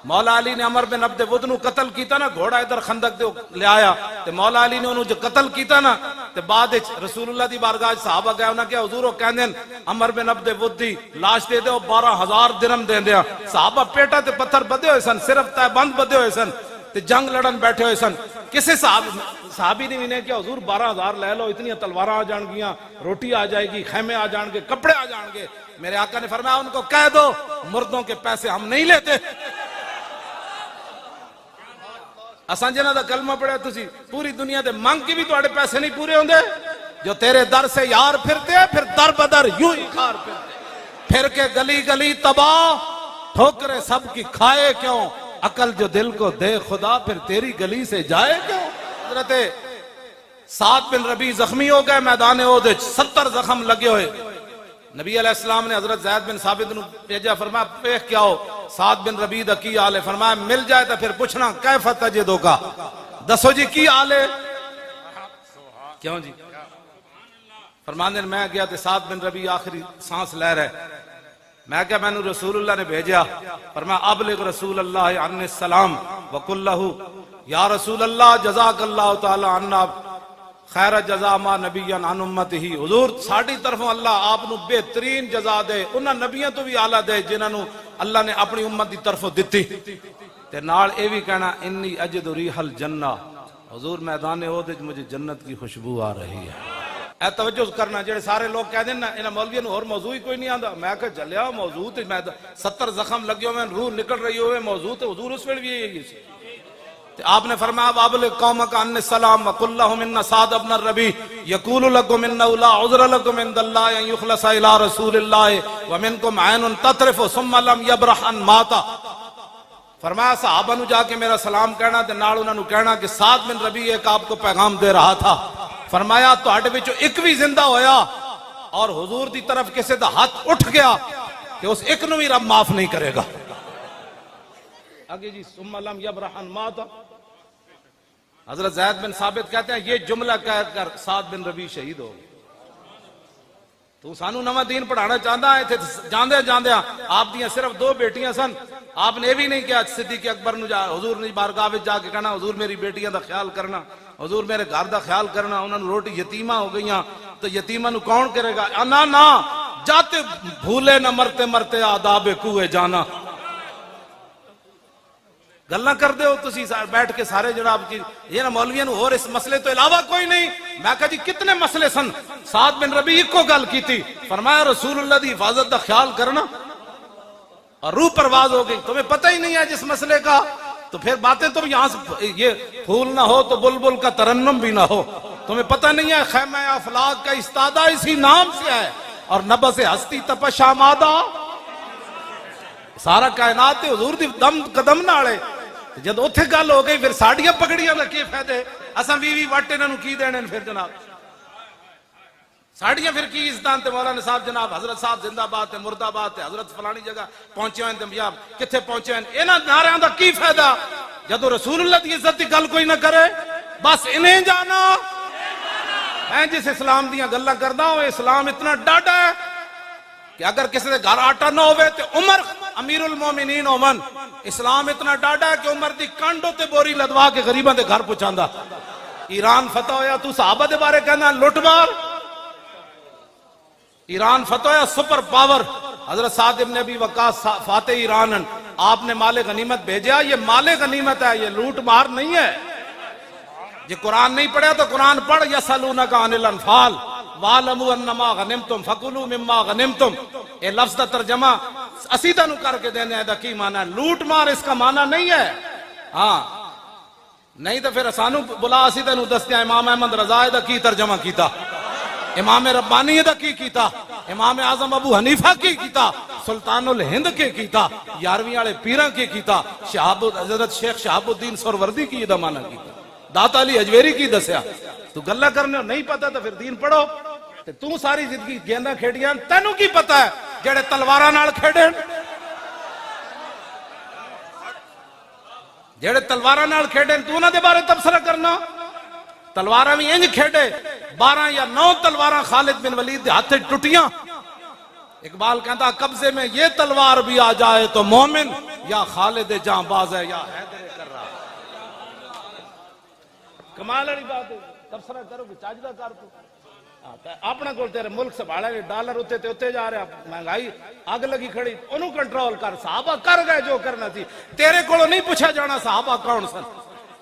مولا علی نے عمر بن عبد with no قتل کیتا نا، گھوڑا ادھر خندق دے لے آیا تے مولا علی نے انہوں جو قتل کیتا نا تے بعد رسول اللہ دی بارگاہ صحابہ گئے انہاں کہ حضور وہ کہندے عمر بن عبد ود دی لاش دے دیو 12,000 درہم دے دیا. صحابہ پیٹا تے پتھر بدے ہوئے سن، صرف تے بند بدے ہوئے سن تے جنگ لڑن بیٹھے ہوئے سن. کسے صحابی نے انہیں کہ حضور 12,000 لے لو، اتنی تلواراں آ جان گیاں، روٹی آ جائے گی، خیمے آ جان گے، کپڑے آ جان گے. میرے آقا نے فرمایا ان کو کہہ دو مردوں کے پیسے ہم نہیں لیتے. اساں جنہاں دا کلمہ پڑھیا تسی پوری دنیا دے منگ کی بھی تواڈے پیسے نہیں پورے ہوندے. جو تیرے در سے یار پھرتے پھر در بدر یوں ہی خار پھرتے، پھر کے گلی گلی تباہ، ٹھوکرے سب کی کھائے کیوں، عقل جو دل کو دے خدا پھر تیری گلی سے جائے کیوں. حضرت سعد بن ربیع زخمی ہو گئے میدان احد، 70 زخم لگے ہوئے. نبی علیہ السلام نے حضرت زید بن ثابت نو بھیجا، فرمایا پیخ کیا ہو سعد بن ربیع دا کی حال ہے؟ فرمایا مل جائے تو پھر پوچھنا کیف تجدو کا، دسو جی کی حال ہے. کیوں جی؟ فرمانے میں گیا تو سعد بن ربیع آخری سانس لے رہے، میں کہا میں نے رسول اللہ نے بھیجا. فرمایا ابلغ رسول اللہ عنہ السلام وقل لہو یا رسول اللہ جزاک اللہ تعالی عنہ خیر جزا ما نبی عن امت ہی. حضور ساڑی طرفوں اللہ آپ نو بہترین جزا دے، انہاں نبیوں تو بھی آلہ دے جنہاں نو اللہ نے اپنی امت دی طرفوں دیتی. تے نال اے بھی کہنا انی اجد ریح الجنہ، حضور میدان احد مجھے جنت کی خوشبو آ رہی ہے. اے توجہ کرنا، جڑے سارے لوگ کہہ دیں نا انہاں مولویوں اور موضوع ہی کوئی نہیں آندا. میں کہ چلیا موضوع تے 70 زخم لگے ہوئے روح نکل رہی ہوئے، موضوع تے حضور اس ویلے بھی یہی سی. آپ نے فرمایا وابلغ قومک عنی السلام وقل لهم ان سعد بن الربیع یقول لكم انه لا عذر لكم عند الله ان يخلص الى رسول الله ومنكم عين تطرف ثم لم يبرح ان مات. فرمایا صحابہ نو جا کے میرا سلام کہنا تے نال انہاں نو کہنا کہ سعد بن ربیع ایک آپ کو پیغام دے رہا تھا. فرمایا تواڈے وچوں ایک بھی زندہ ہویا اور حضور دی طرف کسے دا ہاتھ اٹھ گیا کہ اس ایک نو بھی رب معاف نہیں کرے گا. آگے جی ثم لم يبرح ان مات. حضرت زید بن ثابت کہتے ہیں یہ جملہ کہہ کر سعد بن ربیع شہید ہو گئے. تو سانو نواں دین پڑھانا چاہتا ہے، جاندے جاندے آپ دیاں صرف 2 بیٹیاں سن. آپ نے بھی نہیں کیا صدیق اکبر نو جا حضور نے بارگاہ وچ جا کے کہنا حضور میری بیٹیاں دا خیال کرنا، حضور میرے گھر دا خیال کرنا. انہاں نو روٹی یتیمہ ہو گئیاں تو یتیمہ نو کون کرے گا؟ نا جاتے بھولے نہ مرتے مرتے آداب کوئے جانا. گلنا کر دے ہو تسی بیٹھ کے سارے جناب کی یہ نا مولویوں نے اور اس مسئلے تو علاوہ کوئی نہیں. میں کہا جی کتنے مسئلے سن. سعد بن ربیع کو گل کی تھی، فرمایا رسول اللہ دی حفاظت دا خیال کرنا، اور روح پرواز ہو گئی. تمہیں پتہ ہی نہیں ہے جس مسئلے کا، تو پھر باتیں تم یہاں سے یہ پھول نہ ہو تو بلبل کا ترنم بھی نہ ہو. تمہیں پتہ نہیں ہے خیمہ افلاک کا استادہ اسی نام سے ہے، اور نبض ہستی تپش آمادہ سارا کائنات حضور دی دم قدم نالے. جد اتھے گل ہو گئی پھر ساڑیاں پکڑیاں دا کی فائدے؟ اساں بھی وٹ انہاں نوں کی دینے پھر جناب ساڑیاں پھر کی عزتاں تے مولانا صاحب جناب حضرت صاحب زندہ باد تے مرد آباد تے حضرت فلانی جگہ پہنچے ہوئے تے کتھے پہنچے ہوئے. انہاں نعریاں دا کی فائدہ جدو رسول اللہ دی عزت دی گل کوئی نہ کرے؟ بس انہیں جانا. میں جس اسلام دیاں گلاں کردا ہوں اسلام اتنا ڈاڈا ہے کہ اگر کسی دے گھر آٹا نہ ہوئے تے عمر امیر المومنین عمر اسلام اتنا ڈاڈا ہے کہ عمر دی کانڈوں تے بوری لدوا کے غریباں دے گھر پہنچاندا. ایران فتح ہویا تو صحابہ دے بارے کہنا لٹ مار. ایران فتح ہویا سپر پاور، حضرت سعد بن ابی وقاص فاتح ایران، آپ نے مال غنیمت بھیجا. یہ مال غنیمت ہے، یہ لوٹ مار نہیں ہے. یہ قرآن نہیں پڑھا تو قرآن پڑھ. یسألونک عن الانفال وَعَلَمُوا أَنَّمَا غَنِمْتُمْ فَكُلُوا مِمَّا غَنِمْتُمْ. اے لفظ دا ترجمہ اسیدہ نو کر کے دینے ہے دا کی معنی ہے؟ لوٹ مار اس کا معنی نہیں ہے. ہاں نہیں تو پھر اسانو بلا اسیدہ نو دستیا امام احمد رضا دا کی ترجمہ کیتا، امام ربانی دا کی کیتا، امام اعظم ابو حنیفہ کی کیتا، سلطان الہند کے کیتا، 11ویں والے پیراں کے کیتا، حضرت شیخ شہاب الدین سروردی کی دا معنی کیتا، داتا علی حجویری کی دسیا. تو گلہ کرنے ہو نہیں پتا تو پھر دین پڑھو. تو ساری زندگی گیندہ کھیڑیاں تینوں کی پتا ہے جڑے تلواراں نال کھیڑے، جڑے تلواراں نال کھیڑے تو انہاں دے بارے تبصرہ کرنا. تلواراں بھی انج کھیڑے 12 یا 9 تلواراں خالد بن ولید دے ہاتھ ٹوٹیاں. اقبال کہتا قبضے میں یہ تلوار بھی آ جائے تو مومن یا خالد جاں باز ہے یا حیدر کرا. کمال والی بات ہے. تبصرہ کرو کہ چاجدہ کر تو اپنا کول تیرے ملک سنبھالا گئے ڈالر اتنے تے اتنے جا رہا مہنگائی اگ لگی کھڑی انہوں کنٹرول کر. صحابہ کر گئے جو کرنا تھی. تیرے کولوں نہیں پوچھا جانا صحابہ کون سن.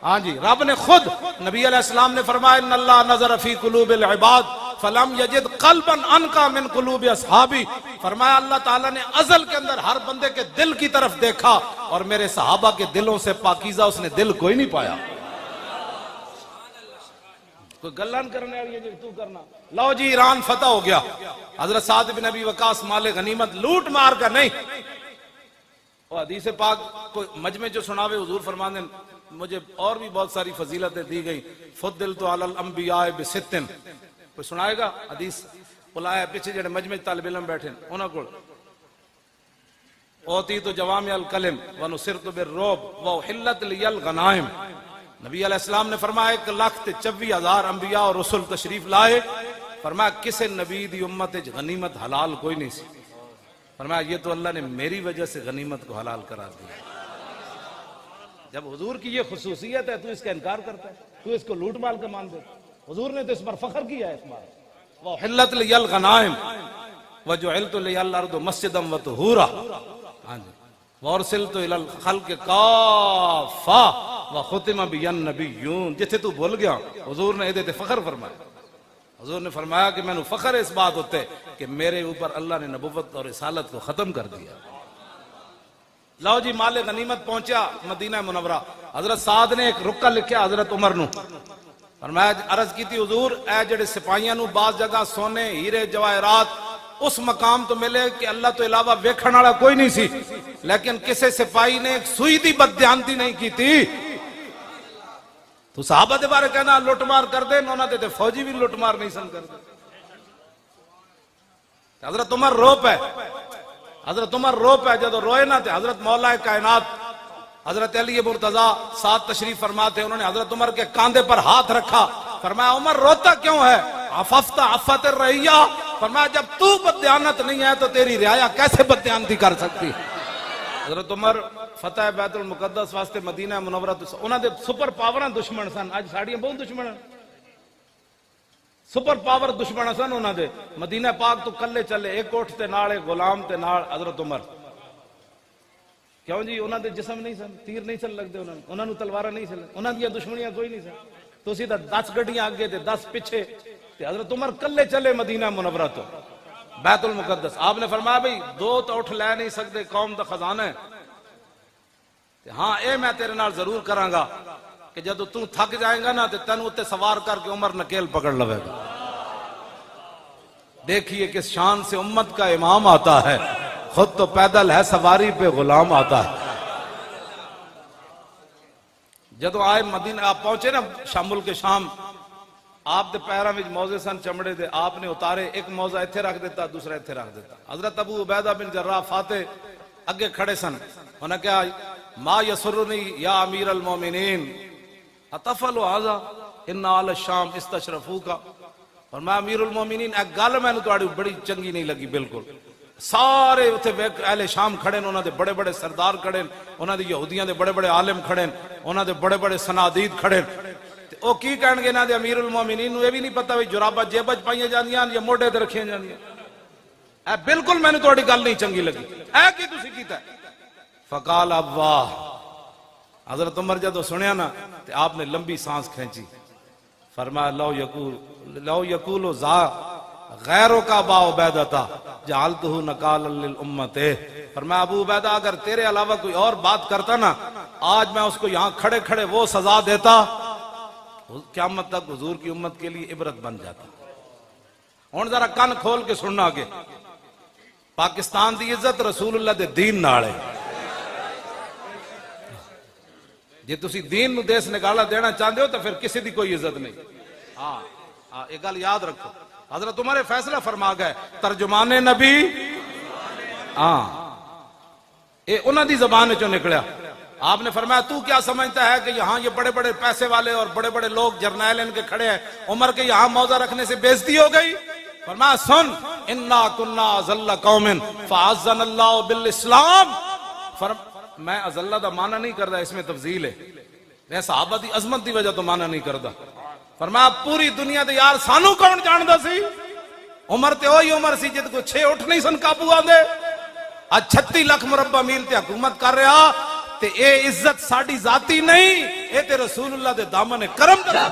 ہاں جی رب نے خود نبی علیہ السلام نے فرمایا ان اللہ نظر فی قلوب العباد فلم یجد قلبا انقا من قلوب اصحابی. فرمایا اللہ تعالیٰ نے ازل کے اندر ہر بندے کے دل کی طرف دیکھا اور میرے صحابہ کے دلوں سے پاکیزہ اس نے دل کوئی نہیں پایا. کوئی گلان کرنے والی ہے جو تو کرنا. لو جی ایران فتح ہو گیا. حضرت سعد بن ابی وقاص مال غنیمت لوٹ مار کر نہیں. وہ حدیث پاک کوئی مجمع جو سناوے حضور فرمانے مجھے اور بھی بہت ساری فضیلتیں دی گئی. فضلت علی الانبیاء بستن. کوئی سنائے گا حدیث بلایا پیچھے جڑے مجمع طالب علم بیٹھے انہاں کول اوتیت جوامع الکلم ونصرت بالرعب واحلت لی الغنائم. نبی علیہ السلام نے فرمایا 1,24,000 انبیاء اور رسول تشریف لائے. فرمایا کسے نبی دی امت غنیمت حلال کوئی نہیں سی. فرمایا یہ تو اللہ نے میری وجہ سے غنیمت کو حلال قرار دیا. جب حضور کی یہ خصوصیت ہے تو اس کا انکار کرتا ہے, تو اس کو لوٹ مال کا مان دیتا. حضور نے تو اس پر فخر کیا ہے. اس بار وحلت لی الغنائم وجعلت لی الارض مسجدا وطہورا. ہاں جی وارسلت الی الخلق کافا وختم بی النبیون. جتھے تو بھول گیا حضور نے ادھے تے فخر فرمایا. حضور نے فرمایا کہ میں نے فخر اس بات ہوتے کہ میرے اوپر اللہ نے نبوت اور رسالت کو ختم کر دیا. لو جی مال غنیمت پہنچا مدینہ منورہ. حضرت سعد نے ایک رکا لکھیا حضرت عمر نو. فرمایا عرض کی تھی حضور اے جڑے سپاہیاں نو بعض جگہ سونے ہیرے جواہرات اس مقام تو ملے کہ اللہ تو علاوہ ویکھن والا کوئی نہیں سی, لیکن کسے سپاہی نے ایک سوئی دی بددیانتی نہیں کی تھی. تو صحابہ دے بارے کہنا لوٹ مار کر دے انہوں نے فوجی بھی لوٹ مار نہیں سن کر دے. حضرت عمر رو پہ حضرت عمر رو پہ جدو روئے نہ تھے. حضرت مولا کائنات حضرت علی مرتضیٰ ساتھ تشریف فرماتے انہوں نے حضرت عمر کے کاندھے پر ہاتھ رکھا. فرمایا عمر روتا کیوں ہے؟ عففت عفت الرعیہ. فرمایا جب تو بددیانت نہیں ہے تو تیری رعایا کیسے بددیانتی کر سکتی. حضرت عمر فتح بیت المقدس واسطے مدینہ منورہ انہاں دے سپر پاوراں دشمن سن. اج ساڑیاں بہت دشمن ہیں. سپر پاور دشمن سن انہاں دے. مدینہ پاک تو کلے چلے ایک کوٹھ تے نال ایک غلام تے نال حضرت عمر. کیوں جی انہاں دے جسم نہیں سن, تیر نہیں سن لگدے انہاں نو تلواریں نہیں سن, انہاں دیاں دشمنیاں کوئی نہیں سن. تو اسی دا 10 گڈیاں اگے تے 10 پیچھے تے حضرت عمر کلے چلے مدینہ منورہ تو بیت المقدس. آپ نے فرمایا بھئی 2 تو اٹھ لے نہیں سکتے قوم دا خزانہ ہے. ہاں اے میں تیرے نال ضرور کراں گا کہ جدو تو تھک جائیں گا نا تے تینوں اتے سوار کر کے عمر نکیل پکڑ لوے گا. دیکھیے کس شان سے امت کا امام آتا ہے, خود تو پیدل ہے سواری پہ غلام آتا ہے. جدو آئے مدینہ آپ پہنچے نا شامل کے شام, آپ دے پیراں وچ موزے سن چمڑے دے, آپ نے اتارے ایک موزہ ایتھے رکھ دیتا دوسرا ایتھے رکھ دیتا. حضرت ابو عبیدہ بن جراح فاتح اگے کھڑے سن. انہوں نے کہا ما یسرنی یا امیر المومنین اتفعل ھذا ان آل الشام استشرفوک. اور میں امیر المومنین ایک گل میں نے تہاڈی بڑی چنگی نہیں لگی. بالکل سارے اتھے اہل شام کھڑے انہاں دے بڑے بڑے سردار کھڑے انہاں دے یہودیاں دے بڑے بڑے عالم کھڑے انہاں دے بڑے بڑے صنادید کھڑے. او کی کہن گے انہاں دے امیر المومنین نو یہ بھی نہیں پتہ وی جراباں جیب وچ پائیاں جاندیاں یا موڈے تے رکھیاں جاندیاں. اے بالکل میں نے تہاڈی گل نہیں چنگی لگی. اے کی تسی کیتا ہے؟ فقال ابا. حضرت عمر جدو سنیا نا تے آپ نے لمبی سانس کھینچی. فرمایا لو یقول ذا غیروں کا ابا عبیدہ جعلتہ نکالا للامت. فرمایا ابو عبیدہ اگر تیرے علاوہ کوئی اور بات کرتا نا آج میں اس کو یہاں کھڑے کھڑے وہ سزا دیتا قیامت تک حضور کی امت کے لیے عبرت بن جاتا. ہن ذرا کان کھول کے سننا آگے. پاکستان دی عزت رسول اللہ دے دین نال ہے. جے تسی دین نو دیس نکالا دینا چاہتے ہو تو پھر کسی دی کوئی عزت نہیں. ہاں ایک گل یاد رکھو. حضرت عمر فیصلہ فرما گئے ترجمان نبی. ہاں اے انہاں دی زبان چوں نکلیا. آپ نے فرمایا تو کیا سمجھتا ہے کہ یہاں یہ بڑے بڑے پیسے والے اور بڑے بڑے لوگ جرنیل ان کے کھڑے ہیں, عمر کے یہاں موضع رکھنے سے بے عزتی ہو گئی؟ فرمایا سن انا کنا ذل قوم فعزنا اللہ بالاسلام. میں ازلہ دا معنی نہیں کردا، اس میں تفضیل ہے، میں صحابہ دی عظمت دی وجہ تو معنی نہیں کردا۔ فرمایا پوری دنیا دے یار سانو کون جاندا سی؟ عمر تے وہی عمر سی جد کو 6 اٹھ نہیں سن قابو آندے، آج 36 لاکھ مربع میل تے حکومت کر رہا، تے اے عزت ساڈی ذاتی نہیں، اے تے رسول اللہ دے دامن کرم دا۔